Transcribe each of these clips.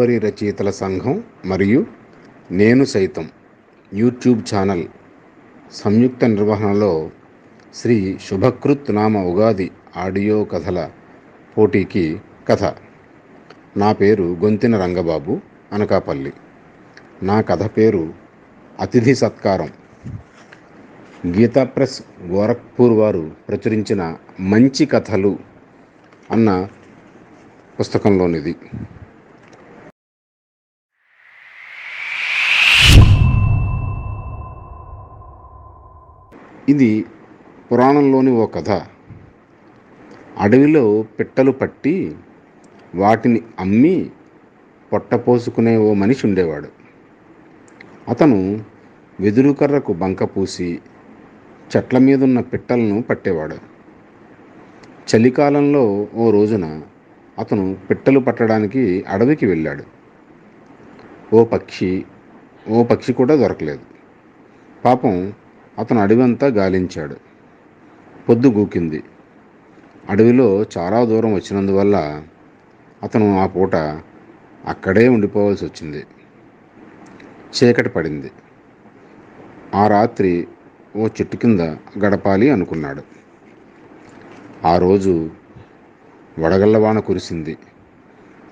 గోదావరి రచయితల సంఘం మరియు నేను సైతం యూట్యూబ్ ఛానల్ సంయుక్త నిర్వహణలో శ్రీ శుభకృత్ నామ ఉగాది ఆడియో కథల పోటీకి కథ. నా పేరు గొంతిన రంగబాబు, అనకాపల్లి. నా కథ పేరు అతిథి సత్కారం. గీతా ప్రెస్ గోరఖ్పూర్ వారు ప్రచురించిన మంచి కథలు అన్న పుస్తకంలోనిది. ఇది పురాణంలోని ఓ కథ. అడవిలో పిట్టలు పట్టి వాటిని అమ్మి పొట్టపోసుకునే ఓ మనిషి ఉండేవాడు. అతను వెదురు కర్రకు బంక పూసి చెట్ల మీదున్న పిట్టలను పట్టేవాడు. చలికాలంలో ఓ రోజున అతను పిట్టలు పట్టడానికి అడవికి వెళ్ళాడు. ఓ పక్షి కూడా దొరకలేదు. పాపం అతను అడవంతా గాలించాడు. పొద్దు గూకింది. అడవిలో చాలా దూరం వచ్చినందువల్ల అతను ఆ పూట అక్కడే ఉండిపోవాల్సి వచ్చింది. చీకటి పడింది. ఆ రాత్రి ఓ చెట్టు కింద గడపాలి అనుకున్నాడు. ఆ రోజు వడగళ్ళవాన కురిసింది.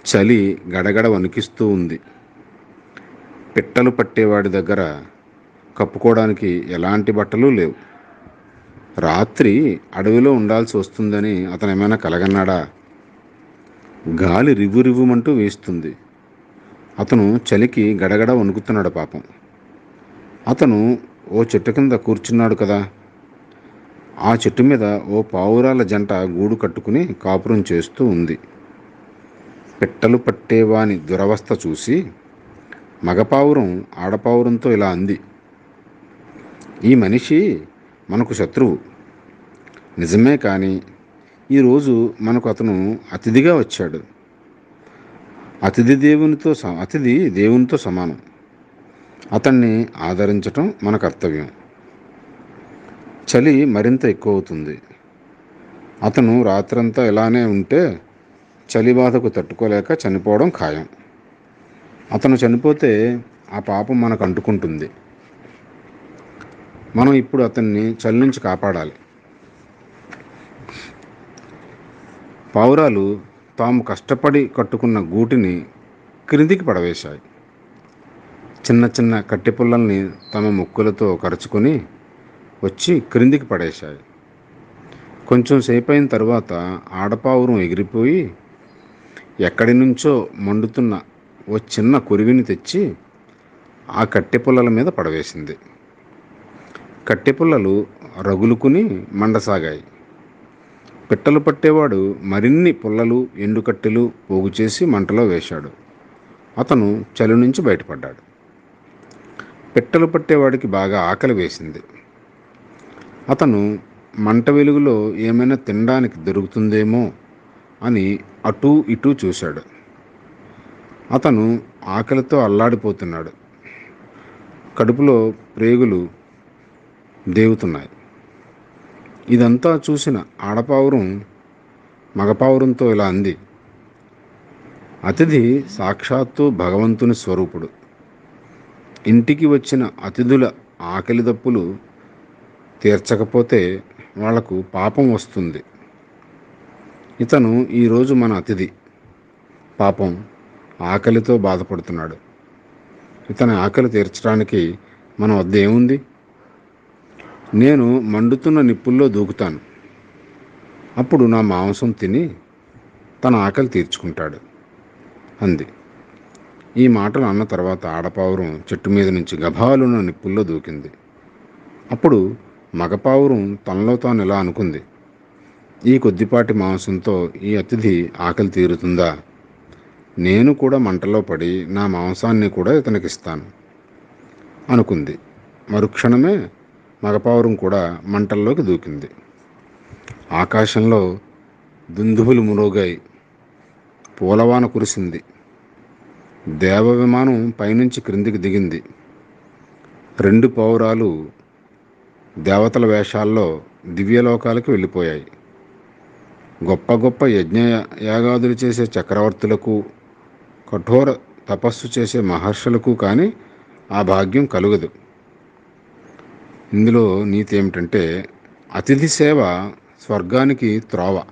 చలి గడగడ వణికిస్తూ ఉంది. పిట్టలు పట్టేవాడి దగ్గర కప్పుకోవడానికి ఎలాంటి బట్టలు లేవు. రాత్రి అడవిలో ఉండాల్సి వస్తుందని అతను ఏమైనా కలగన్నాడా? గాలి రివ్వురివ్వుమంటూ వీస్తుంది. అతను చలికి గడగడ వణుకుతున్నాడు. పాపం అతను ఓ చెట్టు కింద కూర్చున్నాడు కదా. ఆ చెట్టు మీద ఓ పావురాల జంట గూడు కట్టుకుని కాపురం చేస్తూ ఉంది. పిట్టలు పట్టేవాని దురవస్థ చూసి మగపావురం ఆడపావురంతో ఇలా అంది: ఈ మనిషి మనకు శత్రువు నిజమే, కానీ ఈరోజు మనకు అతను అతిథిగా వచ్చాడు. అతిథి దేవునితో సమానం. అతన్ని ఆదరించటం మన కర్తవ్యం. చలి మరింత ఎక్కువ అవుతుంది. అతను రాత్రంతా ఇలానే ఉంటే చలి బాధకు తట్టుకోలేక చనిపోవడం ఖాయం. అతను చనిపోతే ఆ పాపం మనకు అంటుకుంటుంది. మనం ఇప్పుడు అతన్ని చలి నుంచి కాపాడాలి. పావురాలు తాము కష్టపడి కట్టుకున్న గూటిని క్రిందికి పడవేశాయి. చిన్న చిన్న కట్టె పుల్లల్ని తమ ముక్కులతో కరుచుకొని వచ్చి క్రిందికి పడేశాయి. కొంచెం సేపు అయిన తర్వాత ఆడపావురం ఎగిరిపోయి ఎక్కడి నుంచో మండుతున్న ఓ చిన్న కొరివిని తెచ్చి ఆ కట్టె పుల్లల మీద పడవేసింది. కట్టె పుల్లలు రగులుకుని మండసాగాయి. పిట్టలు పట్టేవాడు మరిన్ని పుల్లలు, ఎండుకట్టెలు పోగు చేసి మంటలో వేశాడు. అతను చలి నుంచి బయటపడ్డాడు. పిట్టలు పట్టేవాడికి బాగా ఆకలి వేసింది. అతను మంట వెలుగులో ఏమైనా తినడానికి దొరుకుతుందేమో అని అటూ ఇటూ చూశాడు. అతను ఆకలితో అల్లాడిపోతున్నాడు. కడుపులో ప్రేగులు దేవుతున్నాయి. ఇదంతా చూసిన ఆడపావురం మగపావురంతో ఇలా అంది: అతిథి సాక్షాత్తు భగవంతుని స్వరూపుడు. ఇంటికి వచ్చిన అతిథుల ఆకలి దప్పులు తీర్చకపోతే వాళ్లకు పాపం వస్తుంది. ఇతను ఈరోజు మన అతిథి. పాపం ఆకలితో బాధపడుతున్నాడు. ఇతని ఆకలి తీర్చడానికి మన వద్ద ఏముంది? నేను మండుతున్న నిప్పుల్లో దూకుతాను. అప్పుడు నా మాంసం తిని తన ఆకలి తీర్చుకుంటాడు అంది. ఈ మాటలు అన్న తర్వాత ఆడపావురం చెట్టు మీద నుంచి గభాలున నిప్పుల్లో దూకింది. అప్పుడు మగపావురం తనలో తాను ఇలా అనుకుంది: ఈ కొద్దిపాటి మాంసంతో ఈ అతిథి ఆకలి తీరుతుందా? నేను కూడా మంటలో పడి నా మాంసాన్ని కూడా ఇతనికిస్తాను అనుకుంది. మరుక్షణమే మగపావురం కూడా మంటల్లోకి దూకింది. ఆకాశంలో దుందుబులు మురోగాయి. పూలవాన కురిసింది. దేవ విమానం పైనుంచి క్రిందికి దిగింది. 2 పావురాలు దేవతల వేషాల్లో దివ్యలోకాలకు వెళ్ళిపోయాయి. గొప్ప గొప్ప యజ్ఞ యాగాదులు చేసే చక్రవర్తులకు, కఠోర తపస్సు చేసే మహర్షులకు కానీ ఆ భాగ్యం కలుగదు. ఇందులో నీతి ఏమిటంటే, అతిథి సేవ స్వర్గానికి త్రోవ.